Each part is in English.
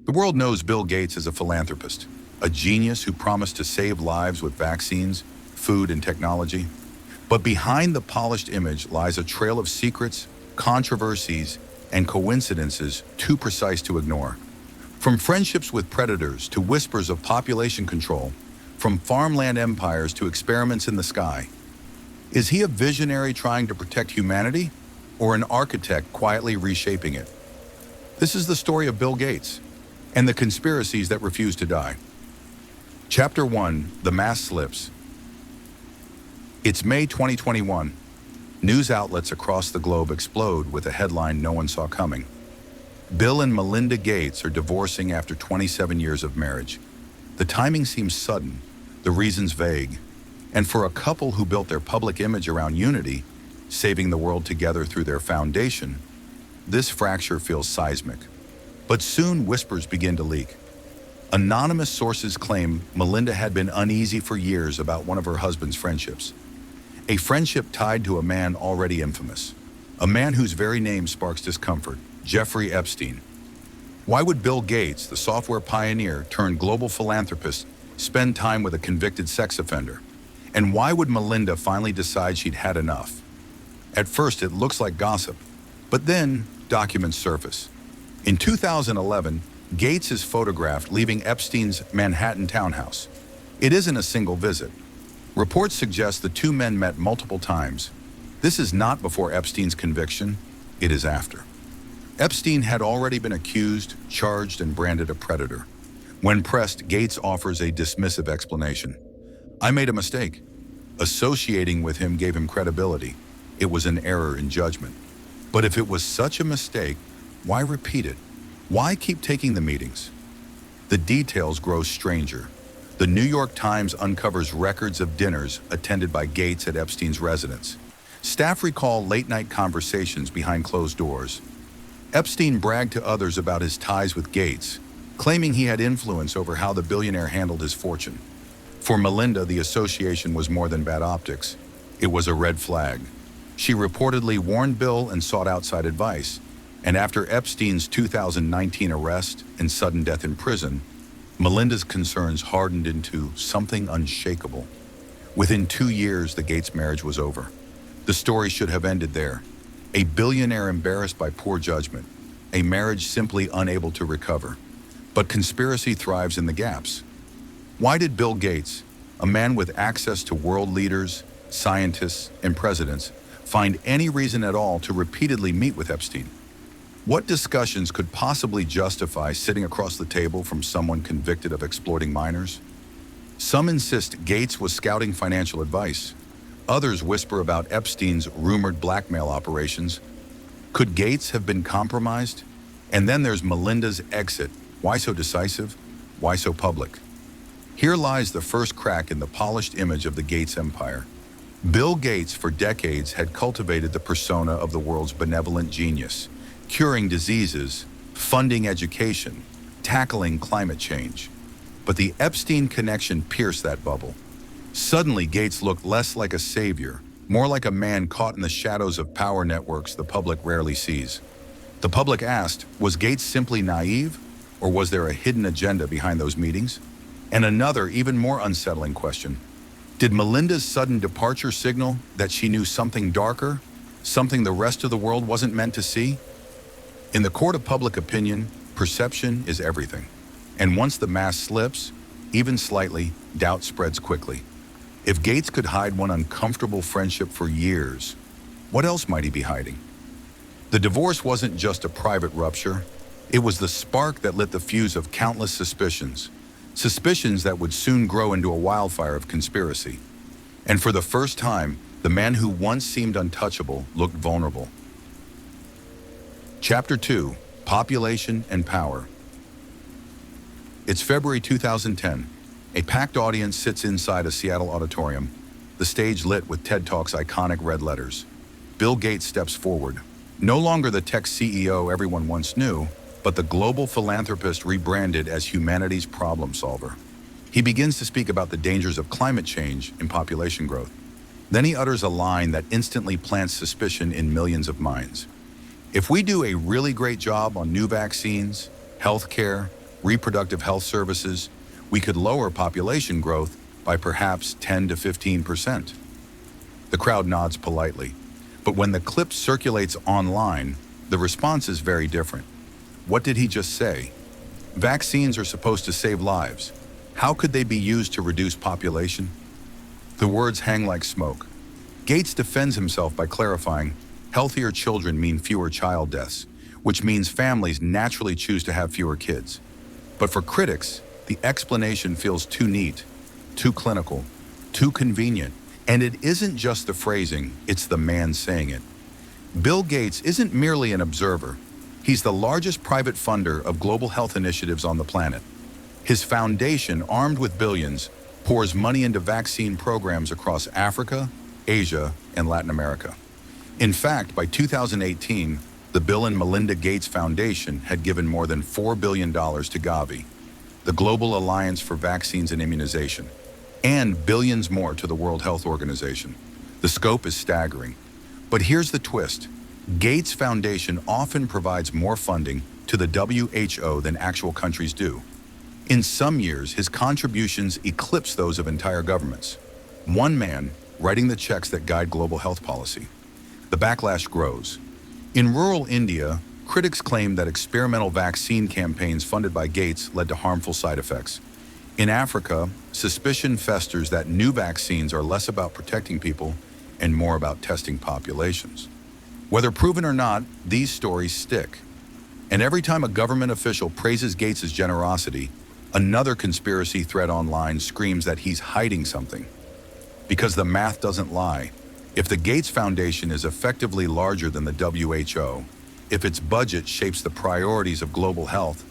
The world knows Bill Gates as a philanthropist, a genius who promised to save lives with vaccines, food, and technology. But behind the polished image lies a trail of secrets, controversies, and coincidences too precise to ignore. From friendships with predators to whispers of population control, from farmland empires to experiments in the sky. Is he a visionary trying to protect humanity, or an architect quietly reshaping it? This is the story of Bill Gates and the conspiracies that refuse to die. Chapter 1: The Mask Slips. It's May 2021. News outlets across the globe explode with a headline no one saw coming. Bill and Melinda Gates are divorcing after 27 years of marriage. The timing seems sudden, the reasons vague, and for a couple who built their public image around unity, saving the world together through their foundation, this fracture feels seismic. But soon whispers begin to leak. Anonymous sources claim Melinda had been uneasy for years about one of her husband's friendships. A friendship tied to a man already infamous. A man whose very name sparks discomfort, Jeffrey Epstein. Why would Bill Gates, the software pioneer turned global philanthropist, spend time with a convicted sex offender? And why would Melinda finally decide she'd had enough? At first, it looks like gossip, but then documents surface. In 2011, Gates is photographed leaving Epstein's Manhattan townhouse. It isn't a single visit. Reports suggest the two men met multiple times. This is not before Epstein's conviction, it is after. Epstein had already been accused, charged, and branded a predator. When pressed, Gates offers a dismissive explanation. I made a mistake. Associating with him gave him credibility. It was an error in judgment. But if it was such a mistake, why repeat it? Why keep taking the meetings? The details grow stranger. The New York Times uncovers records of dinners attended by Gates at Epstein's residence. Staff recall late-night conversations behind closed doors. Epstein bragged to others about his ties with Gates, claiming he had influence over how the billionaire handled his fortune. For Melinda, the association was more than bad optics. It was a red flag. She reportedly warned Bill and sought outside advice. And after Epstein's 2019 arrest and sudden death in prison, Melinda's concerns hardened into something unshakable. Within 2 years, the Gates marriage was over. The story should have ended there. A billionaire embarrassed by poor judgment, a marriage simply unable to recover. But conspiracy thrives in the gaps. Why did Bill Gates, a man with access to world leaders, scientists, and presidents, find any reason at all to repeatedly meet with Epstein? What discussions could possibly justify sitting across the table from someone convicted of exploiting minors? Some insist Gates was scouting financial advice. Others whisper about Epstein's rumored blackmail operations. Could Gates have been compromised? And then there's Melinda's exit. Why so decisive? Why so public? Here lies the first crack in the polished image of the Gates empire. Bill Gates, for decades, had cultivated the persona of the world's benevolent genius, curing diseases, funding education, tackling climate change. But the Epstein connection pierced that bubble. Suddenly, Gates looked less like a savior, more like a man caught in the shadows of power networks the public rarely sees. The public asked, was Gates simply naive, or was there a hidden agenda behind those meetings? And another, even more unsettling question. Did Melinda's sudden departure signal that she knew something darker, something the rest of the world wasn't meant to see? In the court of public opinion, perception is everything. And once the mask slips, even slightly, doubt spreads quickly. If Gates could hide one uncomfortable friendship for years, what else might he be hiding? The divorce wasn't just a private rupture. It was the spark that lit the fuse of countless suspicions. Suspicions that would soon grow into a wildfire of conspiracy. And for the first time, the man who once seemed untouchable looked vulnerable. Chapter 2: Population and Power. It's February 2010. A packed audience sits inside a Seattle auditorium, the stage lit with TED Talk's iconic red letters. Bill Gates steps forward. No longer the tech CEO everyone once knew, but the global philanthropist rebranded as humanity's problem solver. He begins to speak about the dangers of climate change and population growth. Then he utters a line that instantly plants suspicion in millions of minds. If we do a really great job on new vaccines, healthcare, reproductive health services, we could lower population growth by perhaps 10 to 15%. The crowd nods politely, but when the clip circulates online, the response is very different. What did he just say? Vaccines are supposed to save lives. How could they be used to reduce population? The words hang like smoke. Gates defends himself by clarifying, healthier children mean fewer child deaths, which means families naturally choose to have fewer kids. But for critics, the explanation feels too neat, too clinical, too convenient, and it isn't just the phrasing, it's the man saying it. Bill Gates isn't merely an observer. He's the largest private funder of global health initiatives on the planet. His foundation, armed with billions, pours money into vaccine programs across Africa, Asia, and Latin America. In fact, by 2018, the Bill and Melinda Gates Foundation had given more than $4 billion to Gavi, the Global Alliance for Vaccines and Immunization, and billions more to the World Health Organization. The scope is staggering. But here's the twist. Gates Foundation often provides more funding to the WHO than actual countries do. In some years, his contributions eclipse those of entire governments. One man writing the checks that guide global health policy. The backlash grows. In rural India, critics claim that experimental vaccine campaigns funded by Gates led to harmful side effects. In Africa, suspicion festers that new vaccines are less about protecting people and more about testing populations. Whether proven or not, these stories stick. And every time a government official praises Gates' generosity, another conspiracy thread online screams that he's hiding something. Because the math doesn't lie. If the Gates Foundation is effectively larger than the WHO, if its budget shapes the priorities of global health,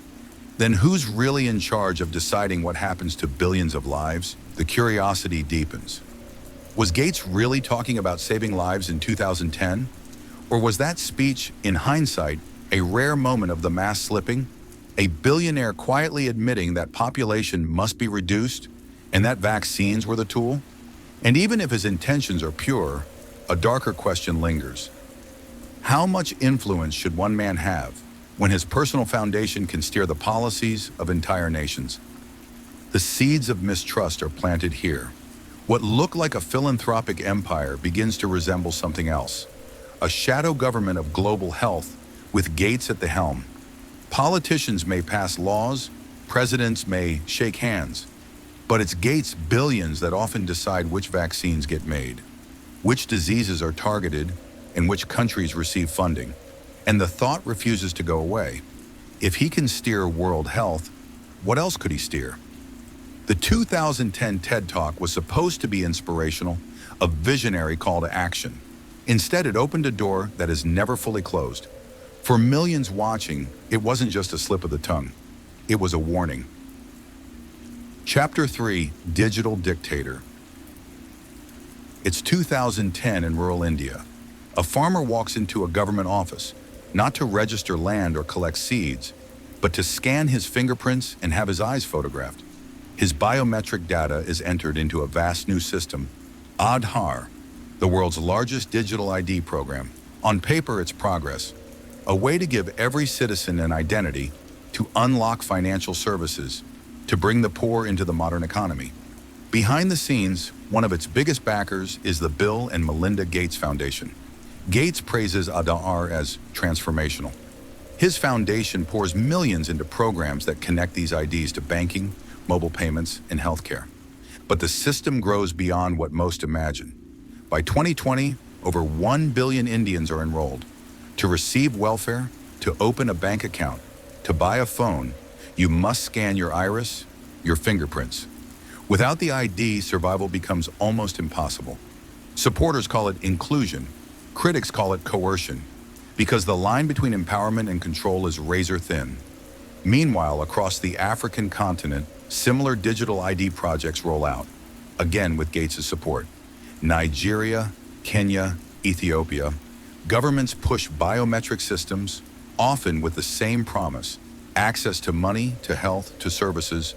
then who's really in charge of deciding what happens to billions of lives? The curiosity deepens. Was Gates really talking about saving lives in 2010? Or was that speech, in hindsight, a rare moment of the mask slipping? A billionaire quietly admitting that population must be reduced and that vaccines were the tool? And even if his intentions are pure, a darker question lingers. How much influence should one man have when his personal foundation can steer the policies of entire nations? The seeds of mistrust are planted here. What looked like a philanthropic empire begins to resemble something else. A shadow government of global health with Gates at the helm. Politicians may pass laws, presidents may shake hands, but it's Gates' billions that often decide which vaccines get made, which diseases are targeted, and which countries receive funding. And the thought refuses to go away. If he can steer world health, what else could he steer? The 2010 TED Talk was supposed to be inspirational, a visionary call to action. Instead, it opened a door that is never fully closed. For millions watching, it wasn't just a slip of the tongue. It was a warning. Chapter 3, Digital Dictator. It's 2010 in rural India. A farmer walks into a government office, not to register land or collect seeds, but to scan his fingerprints and have his eyes photographed. His biometric data is entered into a vast new system, Aadhaar, the world's largest digital ID program. On paper, it's progress, a way to give every citizen an identity, to unlock financial services, to bring the poor into the modern economy. Behind the scenes, one of its biggest backers is the Bill and Melinda Gates Foundation. Gates praises Aadhaar as transformational. His foundation pours millions into programs that connect these IDs to banking, mobile payments, and healthcare. But the system grows beyond what most imagine. By 2020, over 1 billion Indians are enrolled. To receive welfare, to open a bank account, to buy a phone, you must scan your iris, your fingerprints. Without the ID, survival becomes almost impossible. Supporters call it inclusion. Critics call it coercion, because the line between empowerment and control is razor thin. Meanwhile, across the African continent, similar digital ID projects roll out, again with Gates' support. Nigeria, Kenya, Ethiopia, governments push biometric systems, often with the same promise: access to money, to health, to services.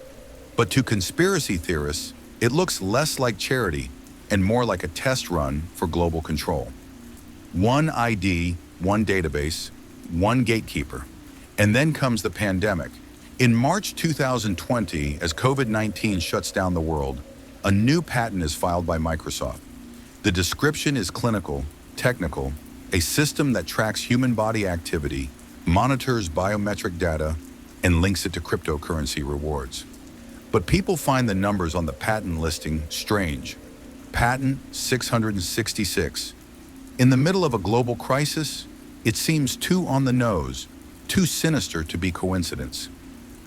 But to conspiracy theorists, it looks less like charity and more like a test run for global control. One ID, one database, one gatekeeper. And then comes the pandemic, In March 2020, as COVID-19 shuts down the world, a new patent is filed by Microsoft. The description is clinical, technical, a system that tracks human body activity, monitors biometric data, and links it to cryptocurrency rewards. But people find the numbers on the patent listing strange. Patent 666. In the middle of a global crisis, it seems too on the nose, too sinister to be coincidence.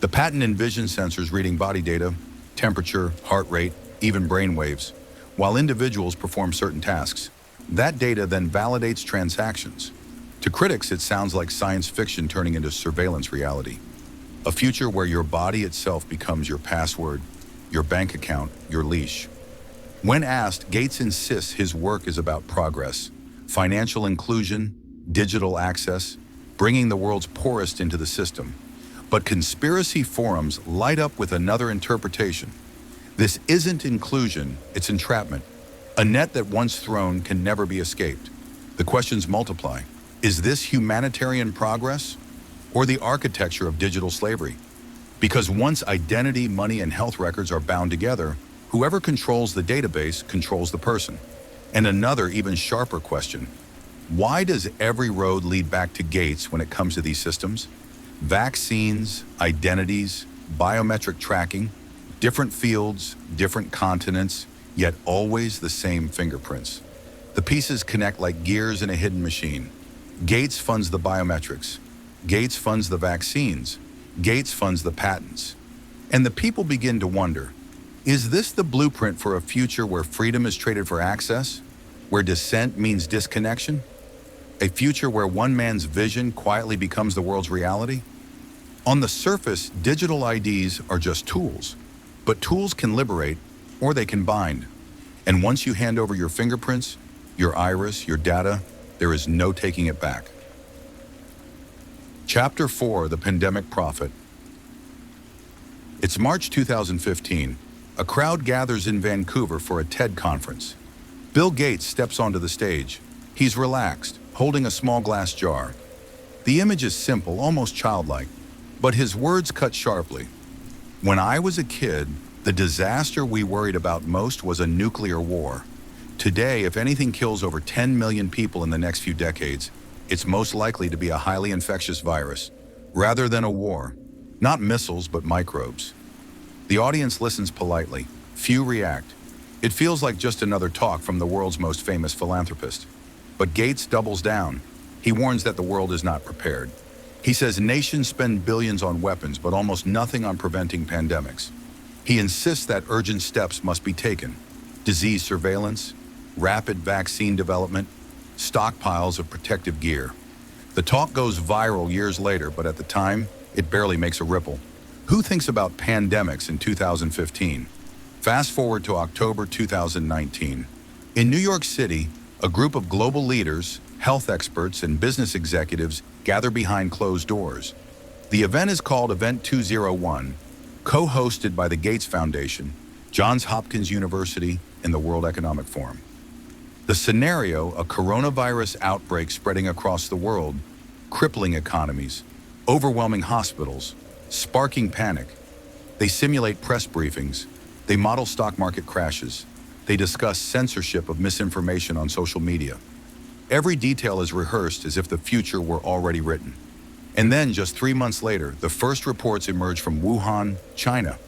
The patent envisions sensors reading body data, temperature, heart rate, even brain waves, while individuals perform certain tasks. That data then validates transactions. To critics, it sounds like science fiction turning into surveillance reality. A future where your body itself becomes your password, your bank account, your leash. When asked, Gates insists his work is about progress, financial inclusion, digital access, bringing the world's poorest into the system. But conspiracy forums light up with another interpretation. This isn't inclusion, it's entrapment. A net that once thrown can never be escaped. The questions multiply. Is this humanitarian progress or the architecture of digital slavery? Because once identity, money, and health records are bound together, whoever controls the database controls the person. And another even sharper question, why does every road lead back to Gates when it comes to these systems? Vaccines, identities, biometric tracking, different fields, different continents, yet always the same fingerprints. The pieces connect like gears in a hidden machine. Gates funds the biometrics. Gates funds the vaccines. Gates funds the patents. And the people begin to wonder, is this the blueprint for a future where freedom is traded for access? Where dissent means disconnection? A future where one man's vision quietly becomes the world's reality? On the surface, digital IDs are just tools. But tools can liberate, or they can bind. And once you hand over your fingerprints, your iris, your data, there is no taking it back. Chapter 4, The Pandemic Prophet. It's March 2015. A crowd gathers in Vancouver for a TED conference. Bill Gates steps onto the stage. He's relaxed, holding a small glass jar. The image is simple, almost childlike, but his words cut sharply. When I was a kid, the disaster we worried about most was a nuclear war. Today, if anything kills over 10 million people in the next few decades, it's most likely to be a highly infectious virus, rather than a war. Not missiles, but microbes. The audience listens politely. Few react. It feels like just another talk from the world's most famous philanthropist. But Gates doubles down. He warns that the world is not prepared. He says nations spend billions on weapons, but almost nothing on preventing pandemics. He insists that urgent steps must be taken. Disease surveillance, rapid vaccine development, stockpiles of protective gear. The talk goes viral years later, but at the time, it barely makes a ripple. Who thinks about pandemics in 2015? Fast forward to October 2019. In New York City, a group of global leaders, health experts, and business executives gather behind closed doors. The event is called Event 201, co-hosted by the Gates Foundation, Johns Hopkins University, and the World Economic Forum. The scenario, a coronavirus outbreak spreading across the world, crippling economies, overwhelming hospitals, sparking panic. They simulate press briefings. They model stock market crashes. They discuss censorship of misinformation on social media. Every detail is rehearsed as if the future were already written. And then, just 3 months later, the first reports emerge from Wuhan, China.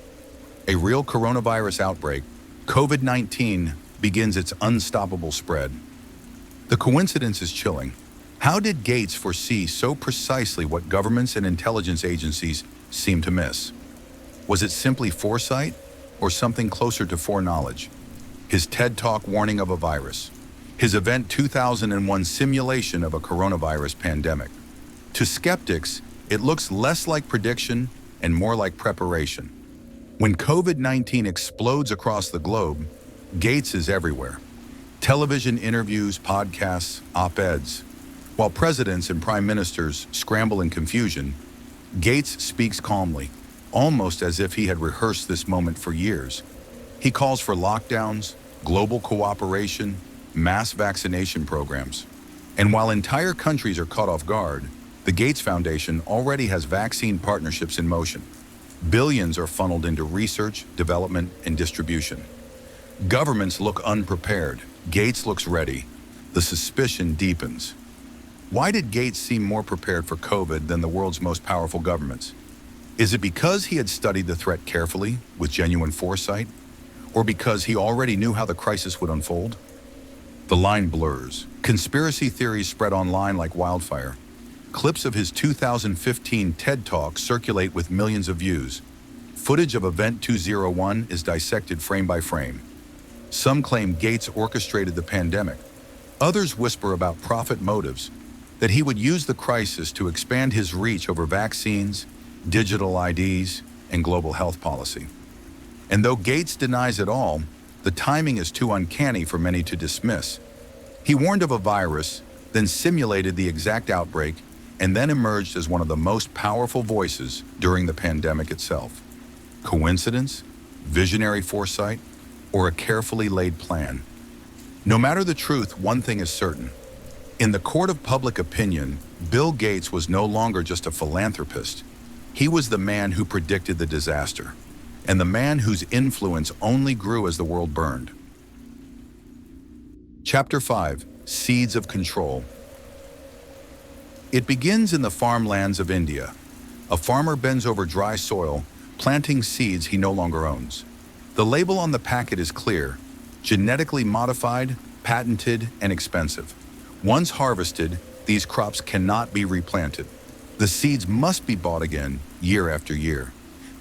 A real coronavirus outbreak, COVID-19, begins its unstoppable spread. The coincidence is chilling. How did Gates foresee so precisely what governments and intelligence agencies seem to miss? Was it simply foresight, or something closer to foreknowledge? His TED Talk warning of a virus. His Event 2001 simulation of a coronavirus pandemic. To skeptics, it looks less like prediction and more like preparation. When COVID-19 explodes across the globe, Gates is everywhere. Television interviews, podcasts, op-eds. While presidents and prime ministers scramble in confusion, Gates speaks calmly, almost as if he had rehearsed this moment for years. He calls for lockdowns, global cooperation, mass vaccination programs. And while entire countries are caught off guard, the Gates Foundation already has vaccine partnerships in motion. Billions are funneled into research, development, and distribution. Governments look unprepared. Gates looks ready. The suspicion deepens. Why did Gates seem more prepared for COVID than the world's most powerful governments? Is it because he had studied the threat carefully, with genuine foresight? Or because he already knew how the crisis would unfold? The line blurs. Conspiracy theories spread online like wildfire. Clips of his 2015 TED Talk circulate with millions of views. Footage of Event 201 is dissected frame by frame. Some claim Gates orchestrated the pandemic. Others whisper about profit motives, that he would use the crisis to expand his reach over vaccines, digital IDs, and global health policy. And though Gates denies it all, the timing is too uncanny for many to dismiss. He warned of a virus, then simulated the exact outbreak, and then emerged as one of the most powerful voices during the pandemic itself. Coincidence? Visionary foresight? Or a carefully laid plan? No matter the truth, one thing is certain. In the court of public opinion, Bill Gates was no longer just a philanthropist. He was the man who predicted the disaster, and the man whose influence only grew as the world burned. Chapter 5: Seeds of Control. It begins in the farmlands of India. A farmer bends over dry soil, planting seeds he no longer owns. The label on the packet is clear: genetically modified, patented, and expensive. Once harvested, these crops cannot be replanted. The seeds must be bought again, year after year.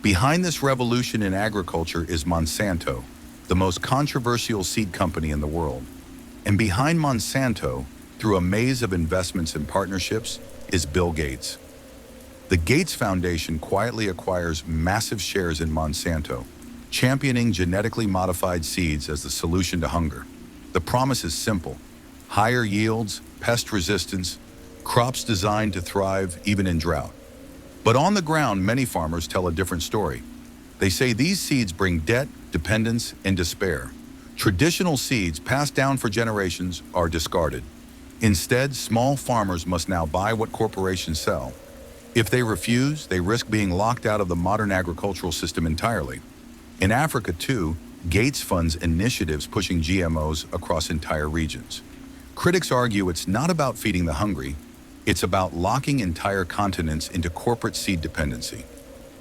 Behind this revolution in agriculture is Monsanto, the most controversial seed company in the world. And behind Monsanto, through a maze of investments and partnerships, is Bill Gates. The Gates Foundation quietly acquires massive shares in Monsanto, championing genetically modified seeds as the solution to hunger. The promise is simple: higher yields, pest resistance, crops designed to thrive even in drought. But on the ground, many farmers tell a different story. They say these seeds bring debt, dependence, and despair. Traditional seeds passed down for generations are discarded. Instead, small farmers must now buy what corporations sell. If they refuse, they risk being locked out of the modern agricultural system entirely. In Africa, too, Gates funds initiatives pushing GMOs across entire regions. Critics argue it's not about feeding the hungry, it's about locking entire continents into corporate seed dependency.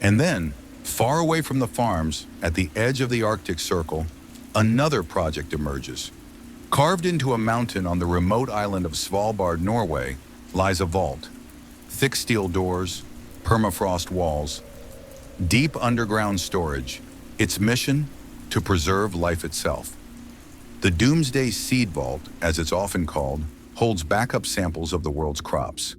And then, far away from the farms, at the edge of the Arctic Circle, another project emerges. Carved into a mountain on the remote island of Svalbard, Norway, lies a vault. Thick steel doors, permafrost walls, deep underground storage. Its mission? To preserve life itself. The Doomsday Seed Vault, as it's often called, holds backup samples of the world's crops.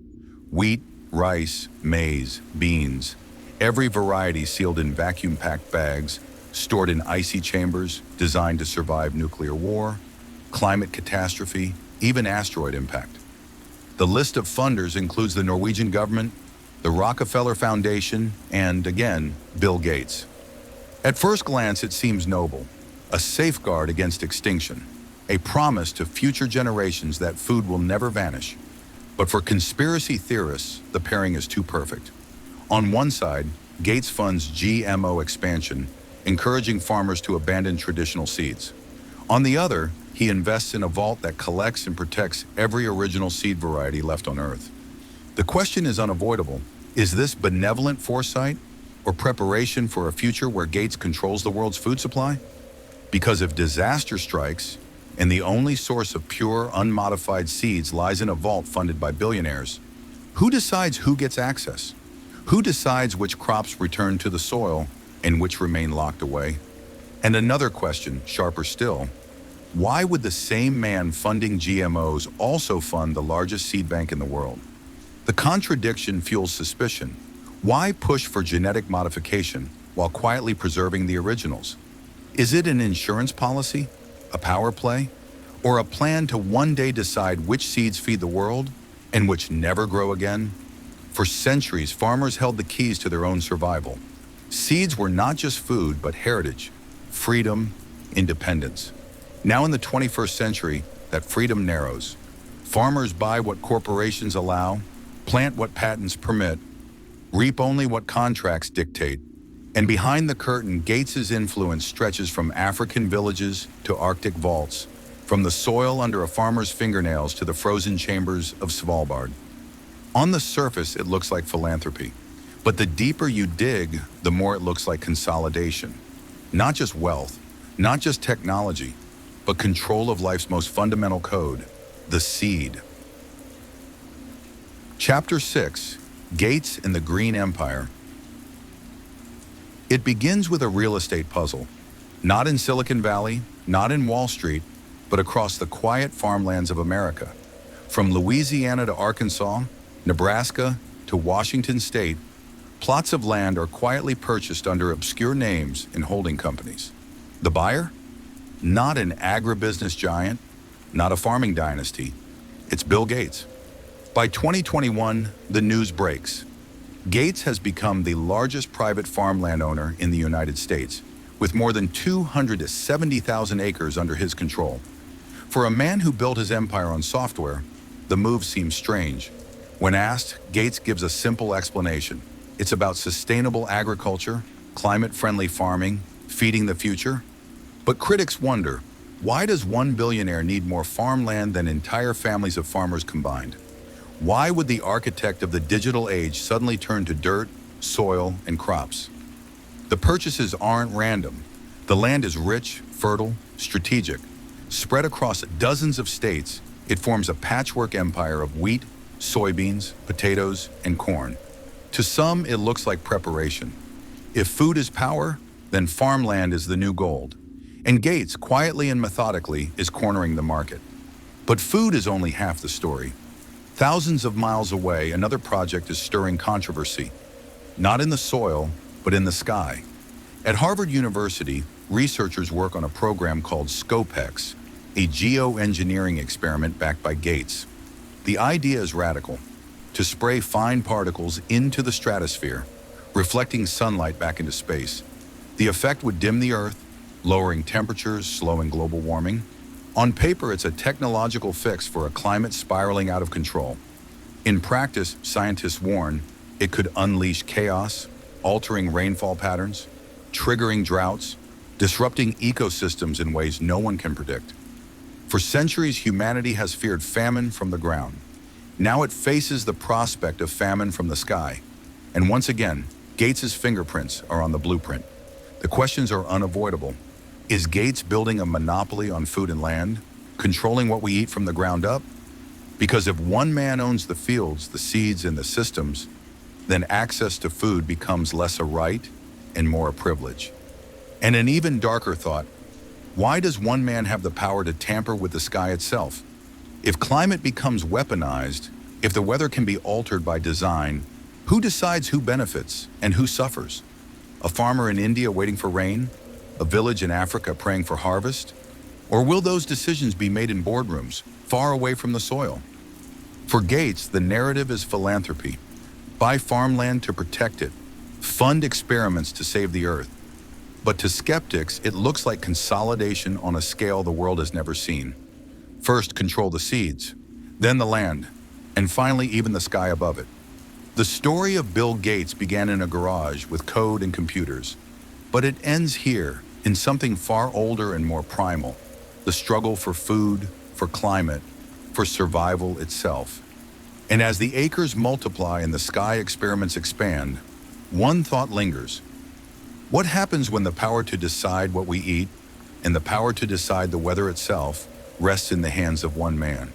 Wheat, rice, maize, beans, every variety sealed in vacuum-packed bags, stored in icy chambers designed to survive nuclear war, climate catastrophe, even asteroid impact. The list of funders includes the Norwegian government, the Rockefeller Foundation, and, again, Bill Gates. At first glance, it seems noble, a safeguard against extinction, a promise to future generations that food will never vanish. But for conspiracy theorists, the pairing is too perfect. On one side, Gates funds GMO expansion, encouraging farmers to abandon traditional seeds. On the other, he invests in a vault that collects and protects every original seed variety left on Earth. The question is unavoidable. Is this benevolent foresight or preparation for a future where Gates controls the world's food supply? Because if disaster strikes, and the only source of pure, unmodified seeds lies in a vault funded by billionaires, who decides who gets access? Who decides which crops return to the soil and which remain locked away? And another question, sharper still, why would the same man funding GMOs also fund the largest seed bank in the world? The contradiction fuels suspicion. Why push for genetic modification while quietly preserving the originals? Is it an insurance policy, a power play, or a plan to one day decide which seeds feed the world and which never grow again? For centuries, farmers held the keys to their own survival. Seeds were not just food, but heritage, freedom, independence. Now in the 21st century, that freedom narrows. Farmers buy what corporations allow, plant what patents permit, reap only what contracts dictate. And behind the curtain, Gates's influence stretches from African villages to Arctic vaults, from the soil under a farmer's fingernails to the frozen chambers of Svalbard. On the surface, it looks like philanthropy, but the deeper you dig, the more it looks like consolidation. Not just wealth, not just technology, but control of life's most fundamental code, the seed. Chapter 6, Gates and the Green Empire. It begins with a real estate puzzle, not in Silicon Valley, not in Wall Street, but across the quiet farmlands of America. From Louisiana to Arkansas, Nebraska to Washington State, plots of land are quietly purchased under obscure names in holding companies. The buyer? Not an agribusiness giant, not a farming dynasty. It's Bill Gates. By 2021, the news breaks. Gates has become the largest private farmland owner in the United States, with more than 270,000 acres under his control. For a man who built his empire on software, the move seems strange. When asked, Gates gives a simple explanation. It's about sustainable agriculture, climate-friendly farming, feeding the future. But critics wonder, why does one billionaire need more farmland than entire families of farmers combined? Why would the architect of the digital age suddenly turn to dirt, soil, and crops? The purchases aren't random. The land is rich, fertile, strategic. Spread across dozens of states, it forms a patchwork empire of wheat, soybeans, potatoes, and corn. To some, it looks like preparation. If food is power, then farmland is the new gold. And Gates, quietly and methodically, is cornering the market. But food is only half the story. Thousands of miles away, another project is stirring controversy. Not in the soil, but in the sky. At Harvard University, researchers work on a program called ScopeX, a geoengineering experiment backed by Gates. The idea is radical: to spray fine particles into the stratosphere, reflecting sunlight back into space. The effect would dim the Earth, lowering temperatures, slowing global warming. On paper, it's a technological fix for a climate spiraling out of control. In practice, scientists warn, it could unleash chaos, altering rainfall patterns, triggering droughts, disrupting ecosystems in ways no one can predict. For centuries, humanity has feared famine from the ground. Now it faces the prospect of famine from the sky. And once again, Gates's fingerprints are on the blueprint. The questions are unavoidable. Is Gates building a monopoly on food and land, controlling what we eat from the ground up? Because if one man owns the fields, the seeds, and the systems, then access to food becomes less a right and more a privilege. And an even darker thought, why does one man have the power to tamper with the sky itself? If climate becomes weaponized, if the weather can be altered by design, who decides who benefits and who suffers? A farmer in India waiting for rain? A village in Africa praying for harvest? Or will those decisions be made in boardrooms, far away from the soil? For Gates, the narrative is philanthropy. Buy farmland to protect it. Fund experiments to save the earth. But to skeptics, it looks like consolidation on a scale the world has never seen. First, control the seeds, then the land, and finally even the sky above it. The story of Bill Gates began in a garage with code and computers. But it ends here, in something far older and more primal: the struggle for food, for climate, for survival itself. And as the acres multiply and the sky experiments expand, one thought lingers. What happens when the power to decide what we eat and the power to decide the weather itself rests in the hands of one man?